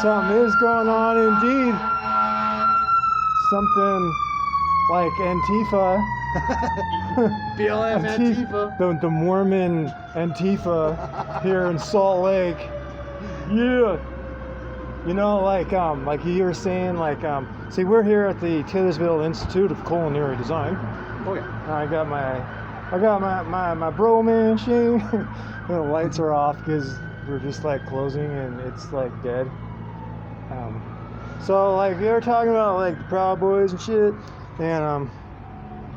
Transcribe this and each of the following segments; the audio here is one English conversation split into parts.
something is going on indeed. Something like Antifa. BLM Antifa. The Mormon Antifa here in Salt Lake. Yeah. You know, like you were saying, see, we're here at the Taylorsville Institute of Culinary Design. Oh yeah. I got my bro man machine. The lights are off because we're just like closing and it's like dead. So like you were talking about like the Proud Boys and shit, and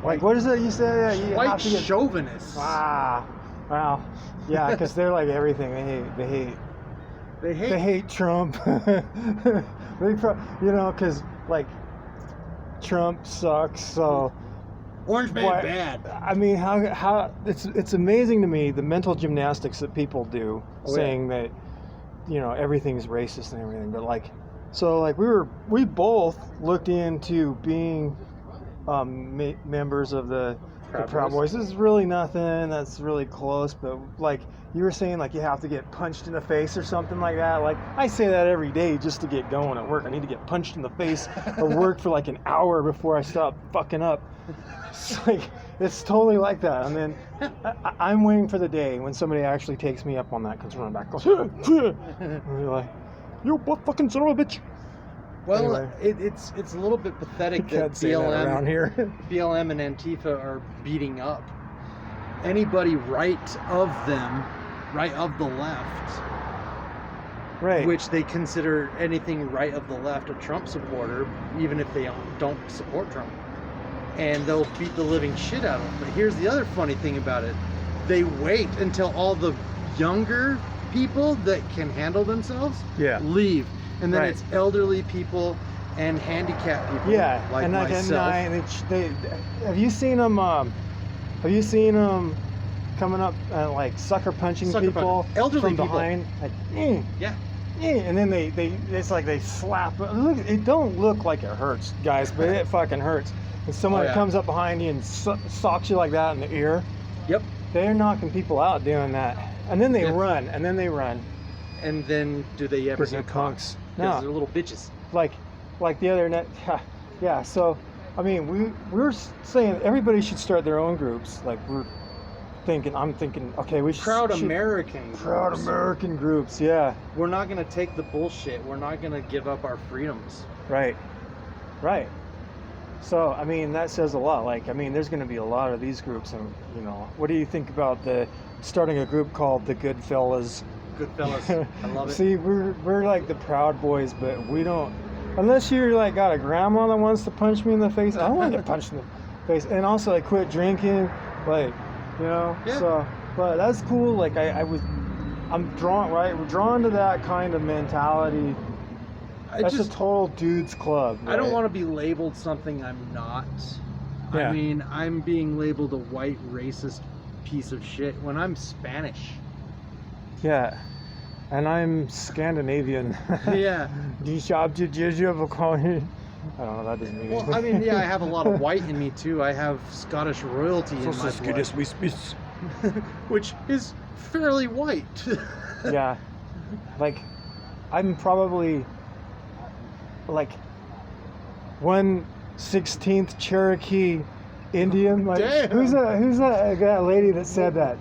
like what is it you said? Yeah, you white have to get chauvinists. Wow, yeah, because they're like everything. They hate Trump. Because like Trump sucks. So Orange Man bad. I mean, how it's amazing to me the mental gymnastics that people do, saying that everything's racist and everything. But like, so like we both looked into being members of the Proud Boys. This is really nothing that's really close, but like you were saying, like you have to get punched in the face or something like that. Like I say that every day just to get going at work. I need to get punched in the face at work for like an hour before I stop fucking up. It's like it's totally like that. And then I'm waiting for the day when somebody actually takes me up on that, comes running back, goes, and you're like, you fucking son of a bitch. Well, anyway. it's a little bit pathetic that BLM around here. BLM and Antifa are beating up anybody right of the left, right? Which they consider anything right of the left a Trump supporter, even if they don't support Trump, and they'll beat the living shit out of them. But here's the other funny thing about it: they wait until all the younger people that can handle themselves leave. And then it's elderly people and handicapped people. Yeah, like and myself. Have you seen them? Have you seen them coming up and like sucker punching people elderly from people behind? Like, yeah, and then it's like they slap. Look, it don't look like it hurts, guys, but it fucking hurts. And someone comes up behind you and socks you like that in the ear. Yep. They're knocking people out doing that, and then they run, and then they run. And then do they ever get caught? No, they're little bitches. Like the other net. Yeah. So, I mean, we're saying everybody should start their own groups. Like I'm thinking, okay, we should. Proud American groups. Yeah. We're not gonna take the bullshit. We're not gonna give up our freedoms. Right. So, I mean, that says a lot. Like, I mean, there's going to be a lot of these groups, and what do you think about starting a group called the Goodfellas? Goodfellas, I love it. See, we're like the Proud Boys, but we don't. Unless you're like got a grandma that wants to punch me in the face, I don't want to get punched in the face. And also, I quit drinking, like, Yeah. So, but that's cool. Like, I'm drawn, right? We're drawn to that kind of mentality. That's a total dudes club. Right? I don't want to be labeled something I'm not. Yeah. I mean, I'm being labeled a white racist piece of shit when I'm Spanish. Yeah, and I'm Scandinavian. Yeah. I don't know, that doesn't mean anything. Well, I mean, yeah, I have a lot of white in me too. I have Scottish royalty in my blood, which is fairly white. Yeah, like I'm probably like 1/16 Cherokee Indian. Like, damn. Who's that lady that said that?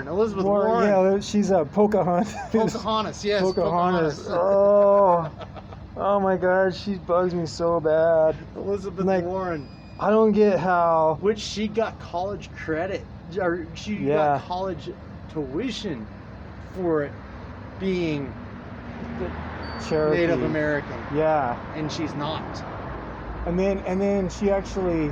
Elizabeth Warren. Yeah, she's a Pocahontas. Pocahontas, yes. Pocahontas. Oh my God, she bugs me so bad. Elizabeth Warren. I don't get how. Which she got college credit, or she got college tuition for it being Cherokee. Native American. Yeah. And she's not. And then she actually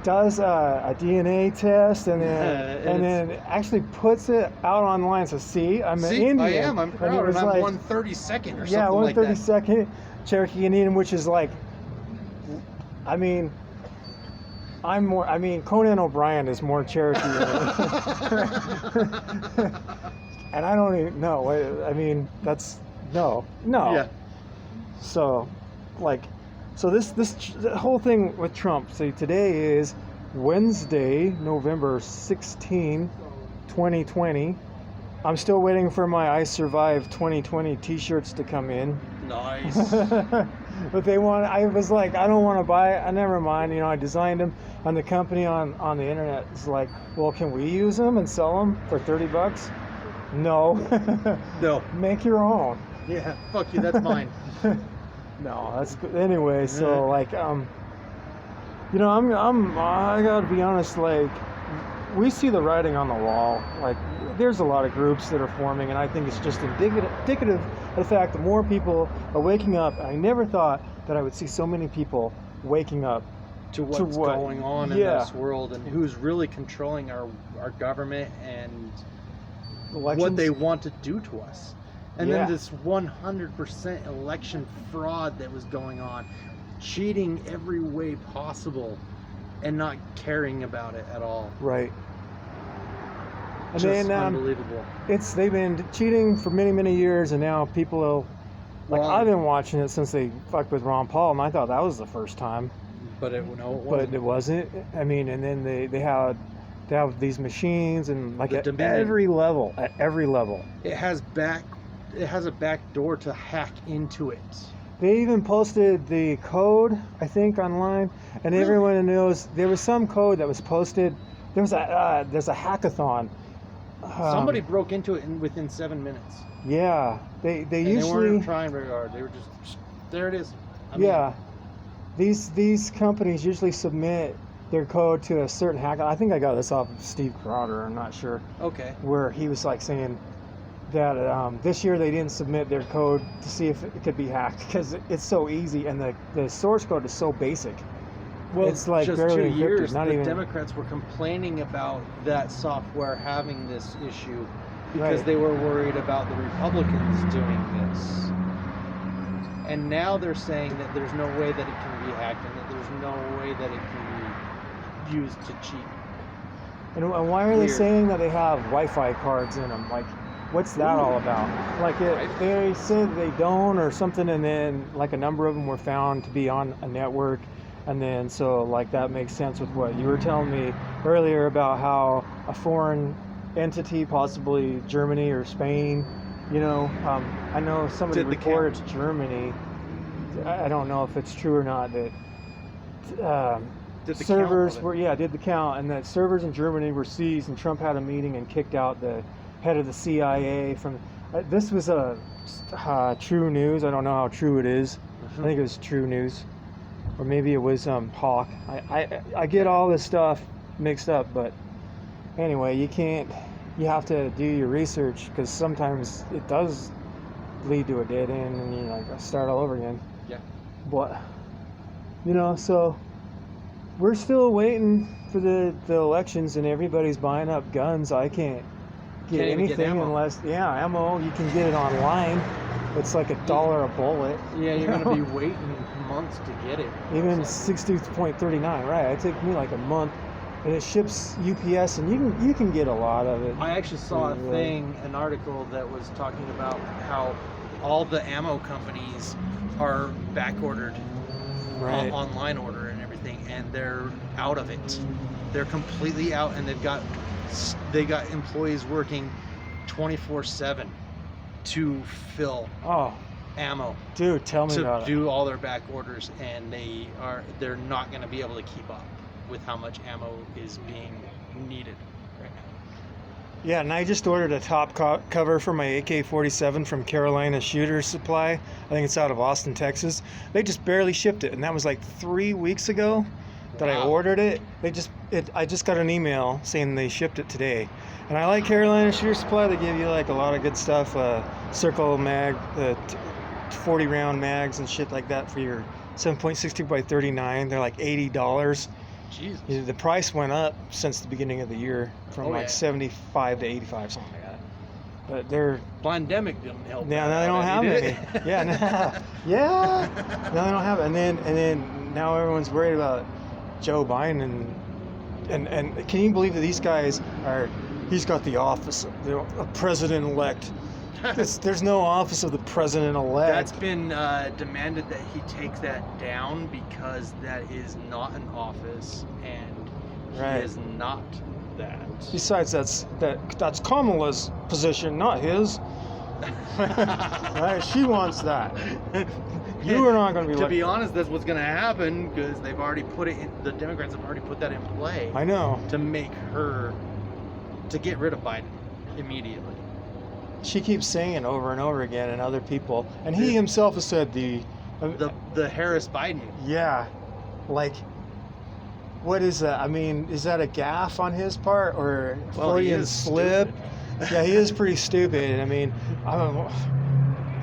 does a DNA test and then actually puts it out online. So see, I'm an Indian. I'm proud. And I'm like, 132nd or something like that. 132nd Cherokee Indian, which is like, I mean, Conan O'Brien is more Cherokee than me. And I don't even know. I mean, that's no. Yeah. So, the whole thing with Trump. See, today is Wednesday, November 16, 2020, I'm still waiting for my I Survive 2020 T-shirts to come in. Nice. But they want. I was like, I don't want to buy it. I never mind. You know, I designed them, and the company on the internet is like, well, can we use them and sell them for $30? No. No. Make your own. Yeah. Fuck you. That's mine. No, that's good. Anyway. So like, you know, I gotta be honest. Like, we see the writing on the wall. Like, there's a lot of groups that are forming, and I think it's just indicative of the fact that more people are waking up. I never thought that I would see so many people waking up to what's going on in this world and who's really controlling our government and Elections. what they want to do to us. And Yeah. then this 100% election fraud that was going on, cheating every way possible and not caring about it at all. Right. And Just then unbelievable. they've been cheating for many years, and now people like Well, I've been watching it since they fucked with Ron Paul, and I thought that was the first time, but it wasn't. but it wasn't. I mean, and then they have these machines, and like The at Dominion. every level, It has a back door to hack into it. They even posted the code, I think, online, and Really? everyone knows there was some code that was posted. There's a hackathon. Somebody broke into it within 7 minutes. Yeah, they And they usually. weren't trying very hard. They were just, there it is. I mean, Yeah, these companies usually submit their code to a certain hack. I think I got this off of Steve Crowder. I'm not sure, Okay. where he was like saying that this year they didn't submit their code to see if it could be hacked because it's so easy, and the source code is so basic. Well, It's like just barely 2 encrypted, years, not the even- Democrats were complaining about that software having this issue because Right. they were worried about the Republicans doing this. And now they're saying that there's no way that it can be hacked and that there's no way that it can be used to cheat. And why are they Weird. saying that they have Wi-Fi cards in them? Like, what's that all about? Like, they said they don't or something, and then like a number of them were found to be on a network, and then so like that makes sense with what you were telling me earlier about how a foreign entity, possibly Germany or Spain, you know, I know somebody Did the reported count. Germany. I don't know if it's true or not that. Did the Servers count of it. were did the count, and that servers in Germany were seized, and Trump had a meeting and kicked out the head of the CIA from. This was a true news. I don't know how true it is. I think it was true news, or maybe it was Hawk. I get all this stuff mixed up, but anyway, you have to do your research because sometimes it does lead to a dead end, and you like start all over again. Yeah. But so. We're still waiting for the elections, and everybody's buying up guns. I can't get Can't even get anything ammo. unless ammo. You can get it online. It's like $1 a bullet. Yeah, you're going to be waiting months to get it. Even So- 60.39, right? It took me like a month, and it ships UPS, and you can get a lot of it. I actually saw Really. an article that was talking about how all the ammo companies are back ordered, Right. online order and everything, and they're out of it. They're completely out, and they got employees working 24/7 to fill Oh, ammo, dude, tell me to about it. do all their back orders, and they're not going to be able to keep up with how much ammo is being needed right now. Yeah, and I just ordered a top cover for my AK-47 from Carolina Shooter Supply. I think it's out of Austin, Texas. They just barely shipped it, and that was like 3 weeks ago that I Wow. ordered it. I just got an email saying they shipped it today. And I like Carolina Shooter Supply. They give you like a lot of good stuff, circle mag, 40 round mags and shit like that for your 7.62 by 39. They're like $80. Jesus. Yeah, the price went up since the beginning of the year from Oh, like yeah. 75 to 85, something like that. But they're Pandemic didn't help. now that they don't out have any, any. did it? Yeah, now they don't have it. And then now everyone's worried about Joe Biden and can you believe that these guys are? He's got the office of president-elect. There's no office of the president-elect. That's been demanded that he take that down because that is not an office and Right. he is not that. Besides, that's Kamala's position, not his. Right? She wants that. You are not going to be. To be honest, that's what's going to happen because they've already put it in. The Democrats have already put that in play. I know. To make her, to get rid of Biden immediately. She keeps saying it over and over again, and other people, and he himself has said The Harris Biden. Yeah, like, what is that? I mean, is that a gaffe on his part or Freudian slip? Yeah, he is pretty stupid. I mean, I don't know.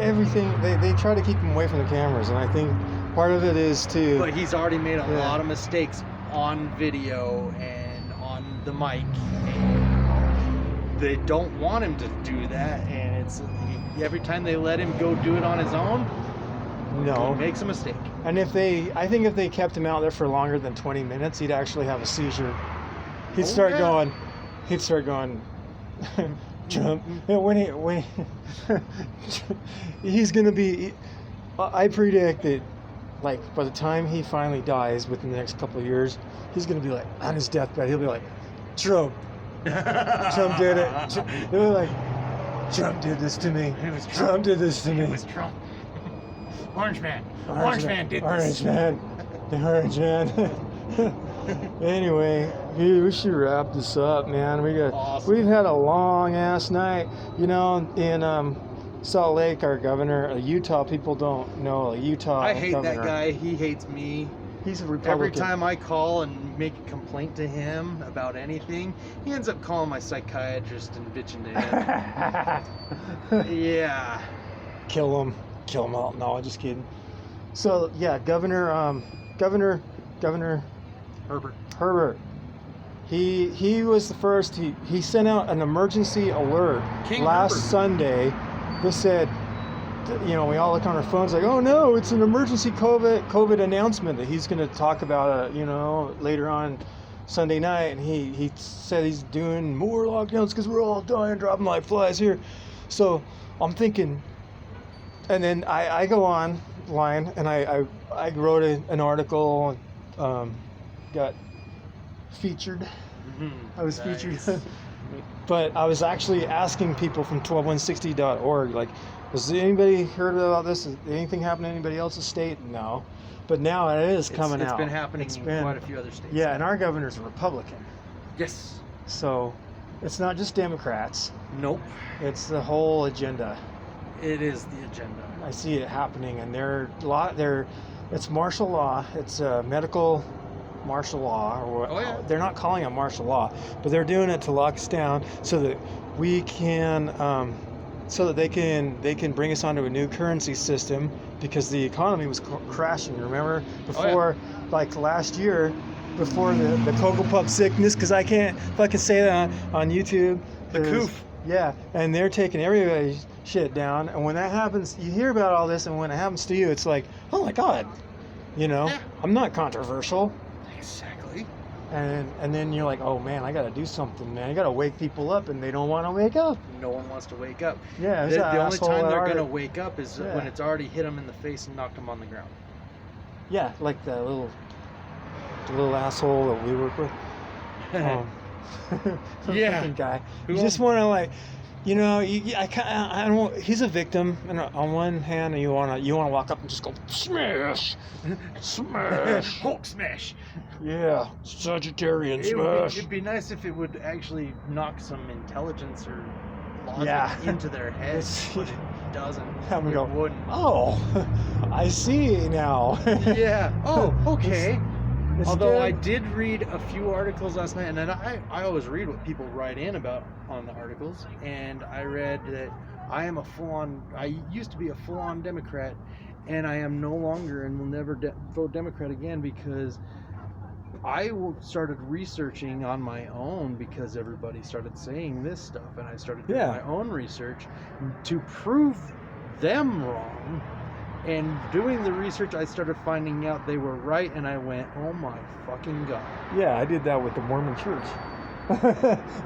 Everything they try to keep him away from the cameras, and I think part of it is to. But he's already made a lot of mistakes on video and on the mic. And they don't want him to do that, and it's every time they let him go do it on his own. No, he makes a mistake. And I think if they kept him out there for longer than 20 minutes, he'd actually have a seizure. He'd start going. Trump. When he's gonna be, I predict that, like, by the time he finally dies within the next couple of years, he's gonna be like on his deathbed. He'll be like, Trump did it. They're like, Trump did this to me. Trump did this to me. It was Trump. Orange man did this. Orange man. The orange man. Anyway, we should wrap this up, man. We've had a long ass night. You know, in Salt Lake, our governor, Utah, people don't know Utah. I hate governor. that guy. He hates me. He's a Republican. Every time I call and make a complaint to him about anything, he ends up calling my psychiatrist and bitching to him. Yeah. Kill him all. No, just kidding. So yeah, Governor Herbert. He was the first. He sent out an emergency alert last Sunday. They said, you know, we all look on our phones like, oh no, it's an emergency COVID announcement that he's going to talk about, you know, later on Sunday night. And he said he's doing more lockdowns because we're all dying, dropping like flies here. So I'm thinking, and then I go online and I wrote an article, got featured. Mm-hmm. I was featured. But I was actually asking people from 12160.org, like, has anybody heard about this? Has anything happened to anybody else's state? No. But now it is coming out. It's been happening in quite a few other states. Yeah, and our governor's a Republican. Yes. So it's not just Democrats. Nope. It's the whole agenda. It is the agenda. I see it happening, and it's martial law. It's medical martial law, or they're not calling it martial law, but they're doing it to lock us down so that we can, so that they can bring us onto a new currency system because the economy was crashing. Remember before, like last year, before the Cocoa Puff sickness, because I can't fucking say that on YouTube. The coof. Yeah, and they're taking everybody's shit down, and when that happens, you hear about all this, and when it happens to you, it's like, oh my god, you know, I'm not controversial. Exactly. And then you're like, oh man, I gotta do something, man. I gotta wake people up, and they don't want to wake up. No one wants to wake up. Yeah, the only time they're gonna wake up is when it's already hit them in the face and knocked them on the ground. Yeah, like the little asshole that we work with. Yeah. Guy. You just want to, like, you know, I don't. He's a victim, and on one hand, you want to walk up and just go smash, Hulk smash. Yeah, Sagittarian smash. It'd be nice if it would actually knock some intelligence or logic into their heads, but it doesn't. It wouldn't. Oh, I see now. Yeah. Oh, okay. Although I good. did read a few articles last night, and then I always read what people write in about on the articles, and I read that I used to be a full-on Democrat, and I am no longer and will never vote Democrat again because I started researching on my own because everybody started saying this stuff, and I started doing my own research to prove them wrong. And doing the research, I started finding out they were right, and I went, oh my fucking god. Yeah, I did that with the Mormon church.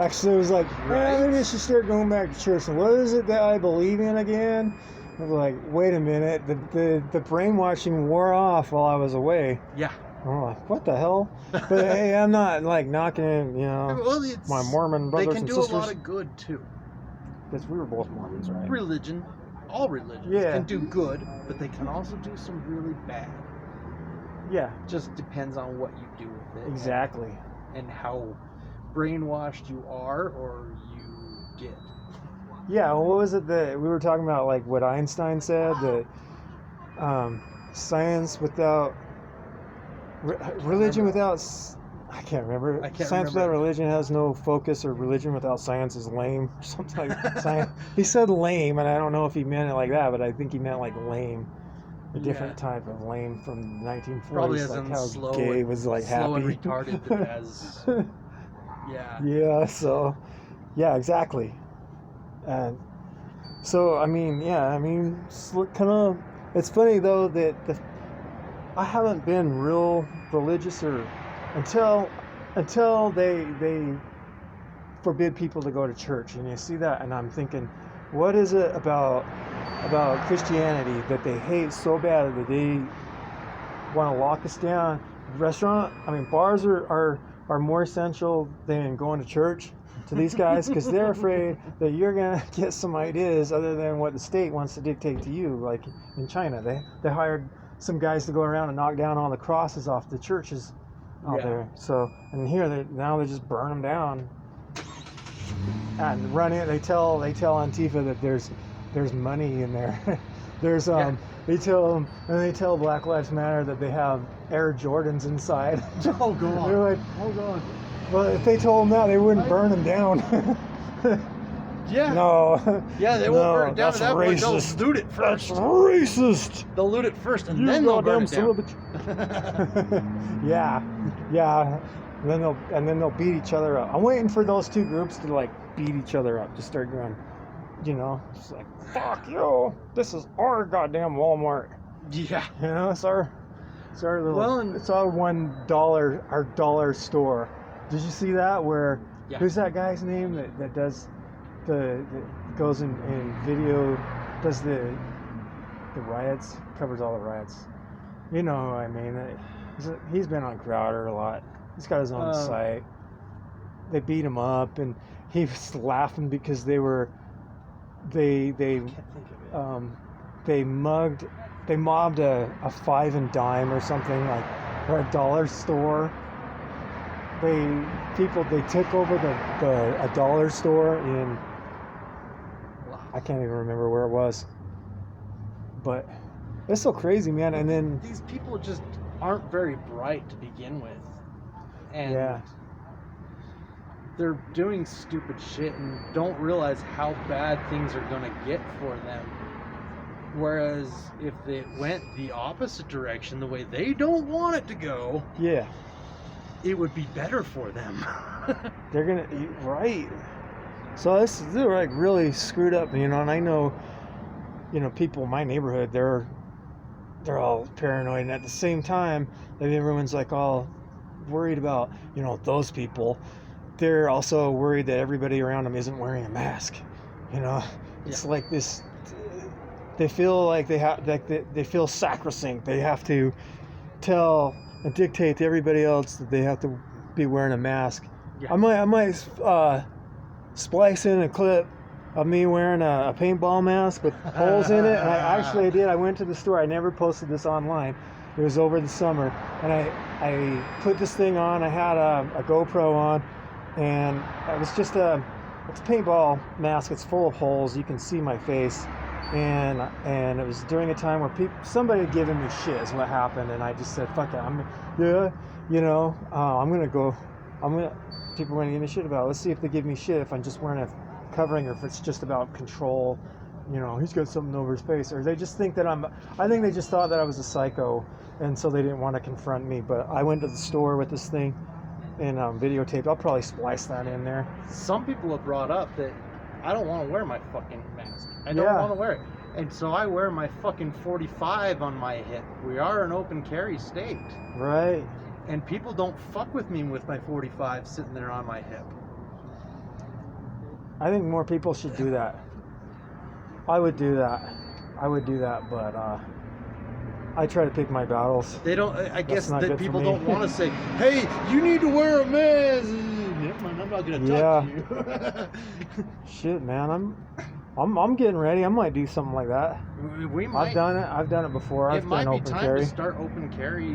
Actually, it was like, maybe I should start going back to church. And what is it that I believe in again? I was like, wait a minute, the brainwashing wore off while I was away. Yeah. I'm like, what the hell? But hey, I'm not like knocking, Well, it's, my Mormon they brothers can and do sisters. a lot of good too. Because we were both Mormons, right? Religion, all religions Yeah. can do good, but they can also do some really bad. Yeah, Just depends on what you do with it. exactly. And how brainwashed you are or you get. Yeah, what was it that we were talking about? Like what Einstein said, that science without religion remember. without I can't remember. I can't Science remember. without religion has no focus, or religion without science is lame, or something like that. Science. He said lame, and I don't know if he meant it like that, but I think he meant like lame, a different type of lame from the 1940s. Probably as like in how slow gay and, was like slow happy. and retarded as yeah. Yeah. So, yeah, exactly. And so, I mean, kind of. It's funny though that I haven't been real religious or until they forbid people to go to church, and you see that, and I'm thinking, what is it about Christianity that they hate so bad that they want to lock us down? Bars are more essential than going to church to these guys, because they're afraid that you're gonna get some ideas other than what the state wants to dictate to you. Like in China, they hired some guys to go around and knock down all the crosses off the churches out there. So, and here now they just burn them down and run it. They tell Antifa that there's money in there. There's they tell them, and they tell Black Lives Matter that they have Air Jordans inside. Oh god. They're like, Oh god. well, if they told them that, they wouldn't burn them down. Yeah. No. Yeah, they won't burn it down that's to that point. racist. They'll loot it first. That's racist. They'll loot it first and You then they'll burn goddamn it son down. of a yeah. And then they'll beat each other up. I'm waiting for those two groups to like beat each other up, to start going, it's like, fuck you. This is our goddamn Walmart. Yeah. It's our little. Well, it's our our dollar store. Did you see that? Where who's that guy's name that does that goes in video, does the riots, covers all the riots. You know who I mean. He's been on Crowder a lot. He's got his own site. They beat him up, and he was laughing because they mobbed a 5 and dime or something, like, or a dollar store. They took over a dollar store in, I can't even remember where it was, but it's so crazy, man. And then these people just aren't very bright to begin with, and they're doing stupid shit and don't realize how bad things are gonna get for them. Whereas if they went the opposite direction, the way they don't want it to go, it would be better for them. They're gonna right. So they're like really screwed up, and I know, people in my neighborhood, they're all paranoid, and at the same time, everyone's like all worried about, those people. They're also worried that everybody around them isn't wearing a mask. It's like this. They feel like they feel sacrosanct. They have to tell and dictate to everybody else that they have to be wearing a mask. I might splice in a clip of me wearing a paintball mask with holes in it. And I did. I went to the store. I never posted this online. It was over the summer, and I put this thing on. I had a GoPro on, and it was just it's a paintball mask. It's full of holes. You can see my face. And it was during a time where somebody had given me shit is what happened, and I just said, fuck it, people are going to give me shit about it. Let's see if they give me shit if I'm just wearing a covering, or if it's just about control, he's got something over his face, or they just think that I think they just thought that I was a psycho, and so they didn't want to confront me. But I went to the store with this thing and videotaped. I'll probably splice that in there. Some people have brought up that I don't want to wear my fucking mask. I don't want to wear it. And so I wear my fucking 45 on my hip. We are an open carry state. Right. And people don't fuck with me with my 45 sitting there on my hip. I think more people should do that. I would do that, but I try to pick my battles. They don't. I guess not that good for people me. don't want to say, "Hey, you need to wear a mask." Never mind, I'm not gonna talk to you. Shit, man, I'm getting ready. I might do something like that. We might. I've done it before. It I've might done be open time carry. to start open carry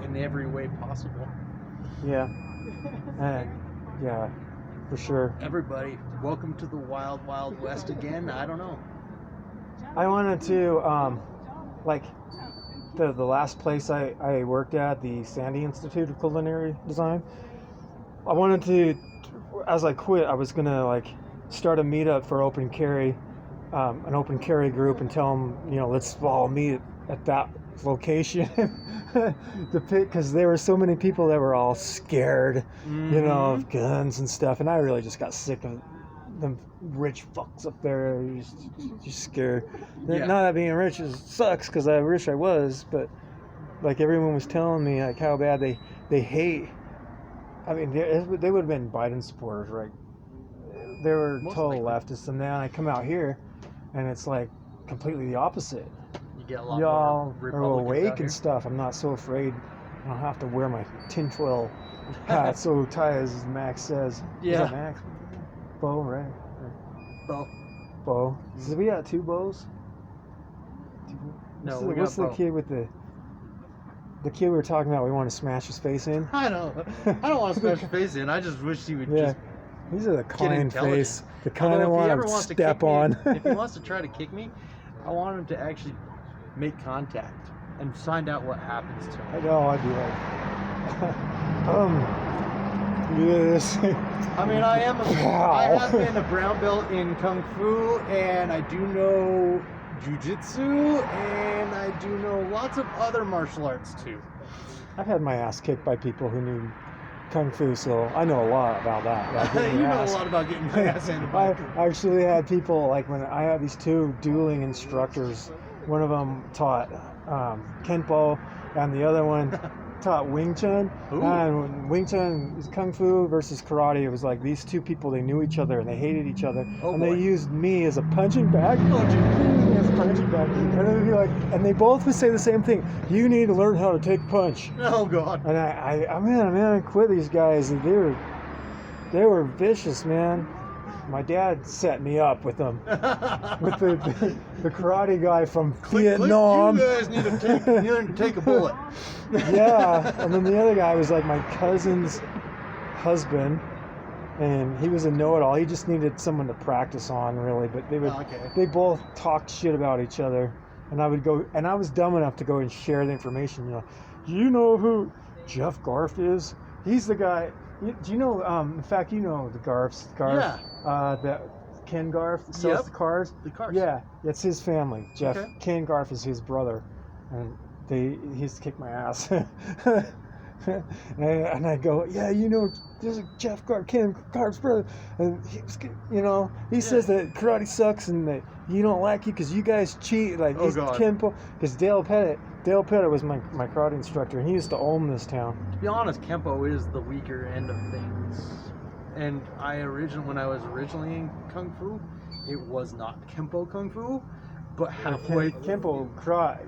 in every way possible. Yeah. Yeah, for sure. Everybody, welcome to the wild, wild west again. I don't know. I wanted to, like, the last place I worked at, the Sandy Institute of Culinary Design. I wanted to, as I quit, I was gonna like start a meetup for open carry, an open carry group, and tell them, let's all meet at that location to pick, because there were so many people that were all scared, of guns and stuff, and I really just got sick of them rich fucks up there just scared. Yeah. Not that being rich sucks, because I wish I was, but like everyone was telling me like how bad they hate. I mean, they would have been Biden supporters, right? They were Most total likely. leftists, and then I come out here, and it's like completely the opposite. You get a lot Y'all more are Republicans awake out here. and stuff. I'm not so afraid. I don't have to wear my tinfoil hat so tight, as Max says. Yeah. Is that Max? Bo, right? Bo. Bo. So we got two bows? No, What's the kid with the kid we were talking about? We want to smash his face in. I don't want to smash your face in. I just wish he would Yeah. just These are the get kind intelligent. face, the kind Although I if he want ever to wants to step kick on. me, if he wants to try to kick me, I want him to actually make contact and find out what happens to I him. know, I'd be like, yes. I mean, I Wow. have been a brown belt in Kung Fu, and I do know Jiu-Jitsu, and I do know lots of other martial arts too. I've had my ass kicked by people who knew Kung Fu, so I know a lot about that. Like, getting You your know a ass- lot about getting my ass handed by. I actually had people, like when I had these two dueling instructors, one of them taught Kenpo, and the other one taught Wing Chun. Ooh. And Wing Chun is Kung Fu versus karate. It was like these two people, they knew each other and they hated each other. Oh, and boy. they used me as a punching bag. As a punching bag. And they would be like, and they both would say the same thing. You need to learn how to take punch. Oh God. And I quit these guys. And they were vicious, man. My dad set me up with them. With the karate guy from Vietnam. You guys need to take a bullet. Yeah, and then the other guy was like my cousin's husband, and he was a know-it-all. He just needed someone to practice on, really. But Okay. they both talked shit about each other, and I would go, and I was dumb enough to go and share the information. You know who Jeff Garf is? He's the guy. Do you know? In fact, you know the Garfs. Yeah. That Ken Garf sells Yep. the cars. The cars. Yeah, it's his family. Jeff Okay. Ken Garf is his brother, and he used to kick my ass. and I go, yeah, there's a Jeff Garf, Ken Garf's brother, and he says that karate sucks and that you don't like it because you guys cheat. Like Oh, God. because Dale Pettit was my karate instructor, and he used to own this town. To be honest, Kempo is the weaker end of things. And when I was originally in Kung Fu, it was not Kempo Kung Fu, but halfway. Kempo karate.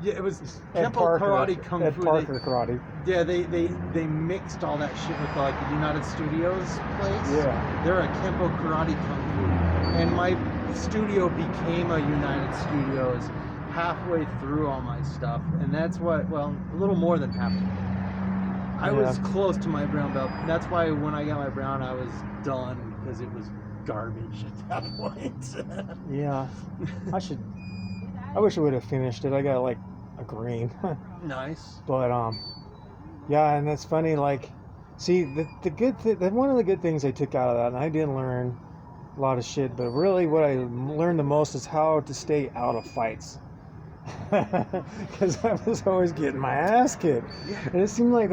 Yeah, it was Ed Kempo Parker, Karate Kung Ed Fu. Parker karate. Yeah, they mixed all that shit with like the United Studios place. Yeah. They're a Kempo Karate Kung Fu, and my studio became a United Studios halfway through all my stuff, and that's what. Well, a little more than half. I was close to my brown belt. That's why when I got my brown, I was done because it was garbage at that point. Yeah. I wish I would have finished it. I got like a green. Nice. But yeah, and it's funny, like, see, the good one of the good things I took out of that, and I didn't learn a lot of shit, but really what I learned the most is how to stay out of fights. Because I was always getting my ass kicked. And it seemed like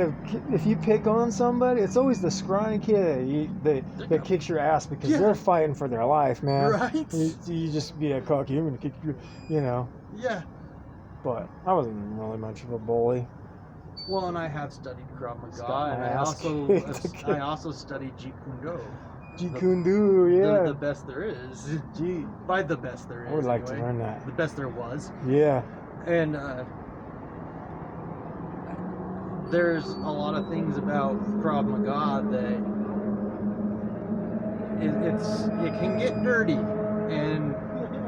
if you pick on somebody, it's always the scrawny kid that kicks your ass because they're fighting for their life, man. Right. You just be a cocky, I'm going to kick you, Yeah. But I wasn't really much of a bully. Well, and I have studied Krav Maga, Got and my ass kicked. I also studied Jeet Kune Do. Jeet Kune Do, yeah. The best there is. Gee, By the best there is. I would like to anyway. learn that. The best there was. Yeah. And there's a lot of things about Krav Maga that it can get dirty, and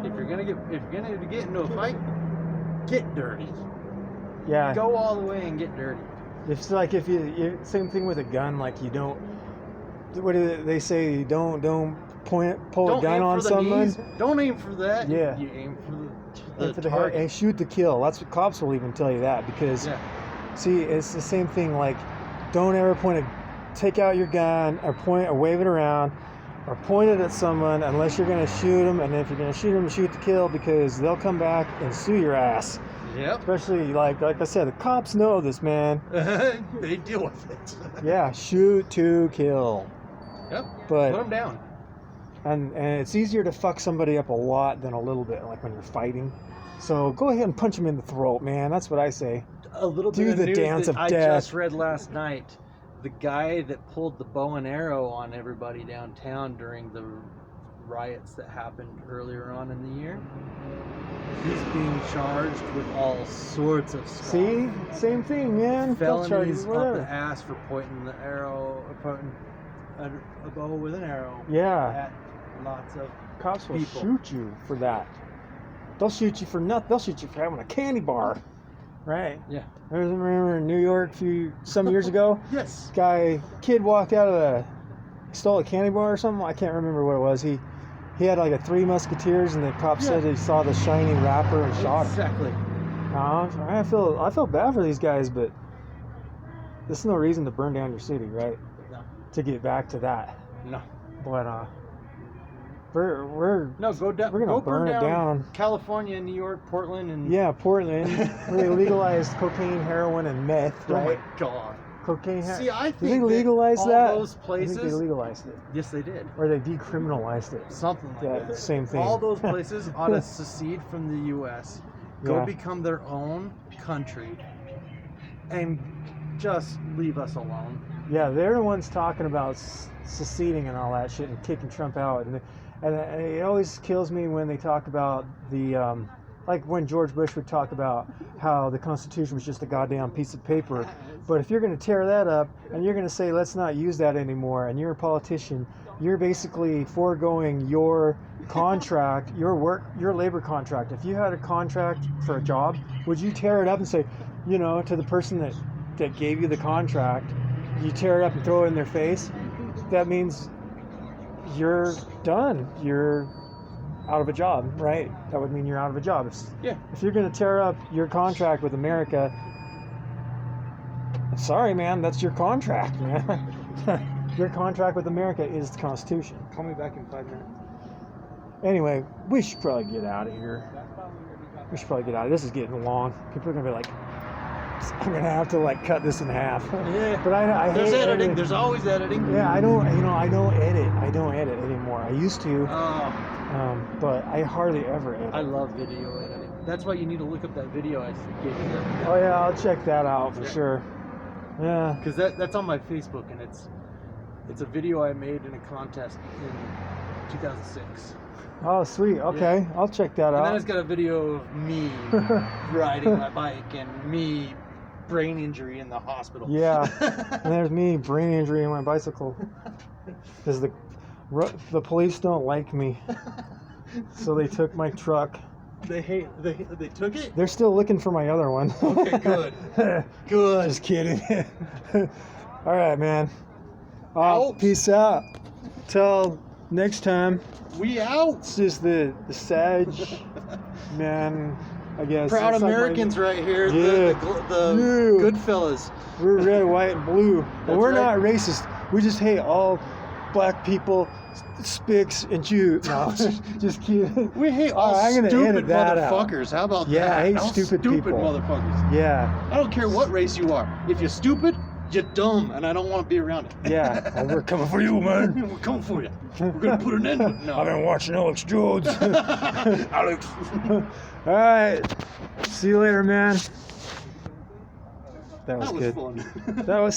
if you're gonna get into a fight, get dirty. Yeah. Go all the way and get dirty. It's like if you same thing with a gun. Like you don't. What do they say? Don't pull a gun on someone. Knees. Don't aim for that. Yeah. You aim Aim for the the head target. and shoot to kill. That's what cops will even tell you that because. Yeah. See, it's the same thing. Like, don't ever take out your gun or wave it around, or point it at someone unless you're gonna shoot them. And if you're gonna shoot them, shoot to kill because they'll come back and sue your ass. Yep. Especially like I said, the cops know this, man. They deal with it. Yeah, shoot to kill. Yep. But Put them down. and it's easier to fuck somebody up a lot than a little bit, like when you're fighting. So go ahead and punch them in the throat, man. That's what I say. A little Do bit of the news dance that of I death. just read last night. The guy that pulled the bow and arrow on everybody downtown during the riots that happened earlier on in the year, he's being charged with all sorts of stuff. See, same thing, man. They'll charge Felonies you up whatever. the ass for pointing the arrow, or pointing a bow with an arrow Yeah, at lots of cops will people. shoot you for that. They'll shoot you for nothing. They'll shoot you for having a candy bar, right? Yeah. I remember in New York some years ago, Yes. kid walked out of stole a candy bar or something. I can't remember what it was. He had like a Three Musketeers, and the cop said he saw the shiny wrapper and shot him. Exactly. I feel bad for these guys, but there's no reason to burn down your city, right? No. To get back to that, No. but we're No. Go down. We're gonna go burn it down. California, New York, Portland, and yeah, Portland. Where they legalized cocaine, heroin, and meth, oh right? my god. Cocaine. See, I Did they think legalize all that? those I places. think they legalized it, Yes, they did. or they decriminalized it. Something like Yeah, that. same thing. All those places ought to secede from the U.S. Go Yeah. become their own country, and just leave us alone. Yeah, they're the ones talking about seceding and all that shit and kicking Trump out. And it always kills me when they talk about the, like when George Bush would talk about how the Constitution was just a goddamn piece of paper. But if you're going to tear that up and you're going to say, let's not use that anymore, and you're a politician, you're basically foregoing your contract, your labor contract. If you had a contract for a job, would you tear it up and say, to the person that gave you the contract, you tear it up and throw it in their face? That means you're done. You're out of a job, right? That would mean you're out of a job. If you're going to tear up your contract with America, sorry, man, that's your contract, man. Your contract with America is the Constitution. Call me back in 5 minutes. Anyway, we should probably get out of here. This is getting long. People are going to be like, I'm going to have to cut this in half. Yeah. But I There's hate editing. There's always editing. Yeah, I don't edit. I don't edit anymore. I used to, Oh, but I hardly ever edit. I love video editing. That's why you need to look up that video I gave you. Oh yeah, I'll check that out for sure. Yeah. Because that's on my Facebook, and it's a video I made in a contest in 2006. Oh sweet. Okay, I'll check that And then out. it's got a video of me riding my bike and me brain injury in the hospital. Yeah. And there's me, brain injury in my bicycle, because the police don't like me, so they took my truck. They took it? They're still looking for my other one. Okay, good. Good. Just kidding. All right, man. Out. Peace out. Till next time. We out. It's just the Sag, man, I guess. Proud It's like Americans right here. Yeah. The Yeah. good fellas. We're red, white, and blue. And That's we're right. not racist. We just hate all black people, spics, and Jews. No, just kidding. We hate all I'm gonna stupid edit that out. motherfuckers. How about Yeah, that? I hate All stupid people. motherfuckers. Yeah, I don't care what race you are. If you're stupid, you're dumb, and I don't want to be around it. yeah. Oh, we're coming for you, man. We're coming for you. We're gonna put an end to it. No. I've been watching Alex Jones. Alex. All right. See you later, man. That was That was good. fun. That was.